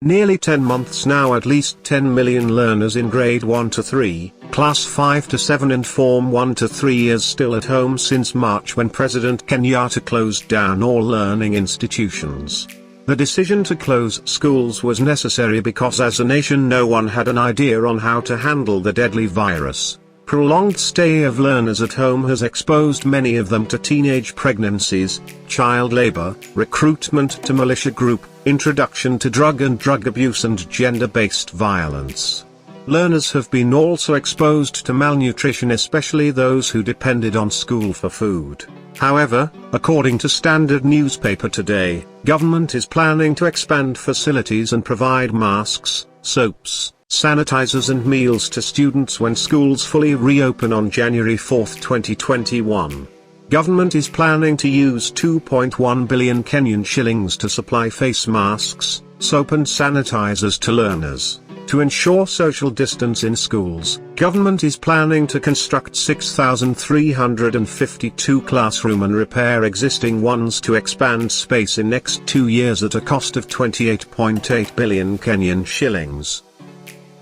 Nearly 10 months now, at least 10 million learners in grade 1 to 3, class 5 to 7 and form 1 to 3 years still at home since March, when President Kenyatta closed down all learning institutions. The decision to close schools was necessary because as a nation no one had an idea on how to handle the deadly virus. Prolonged stay of learners at home has exposed many of them to teenage pregnancies, child labor, recruitment to militia group, introduction to drug and drug abuse and gender-based violence. Learners have been also exposed to malnutrition, especially those who depended on school for food. However, according to Standard newspaper today, government is planning to expand facilities and provide masks, soaps, sanitizers and meals to students when schools fully reopen on January 4, 2021. Government is planning to use 2.1 billion Kenyan shillings to supply face masks, soap and sanitizers to learners. To ensure social distance in schools, government is planning to construct 6,352 classrooms and repair existing ones to expand space in next 2 years at a cost of 28.8 billion Kenyan shillings.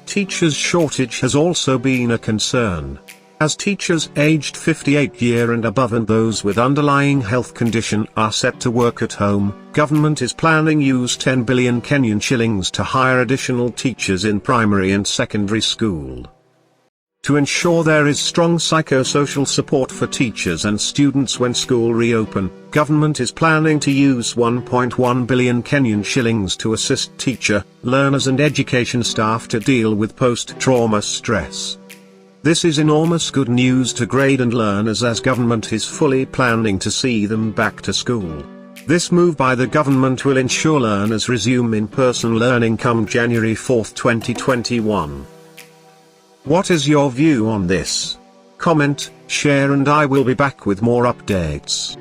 Teachers' shortage has also been a concern. As teachers aged 58 years and above and those with underlying health condition are set to work at home, government is planning use 10 billion Kenyan shillings to hire additional teachers in primary and secondary school. To ensure there is strong psychosocial support for teachers and students when school reopen, government is planning to use 1.1 billion Kenyan shillings to assist teacher, learners and education staff to deal with post-trauma stress. This is enormous good news to grade and learners, as government is fully planning to see them back to school. This move by the government will ensure learners resume in-person learning come January 4, 2021. What is your view on this? Comment, share and I will be back with more updates.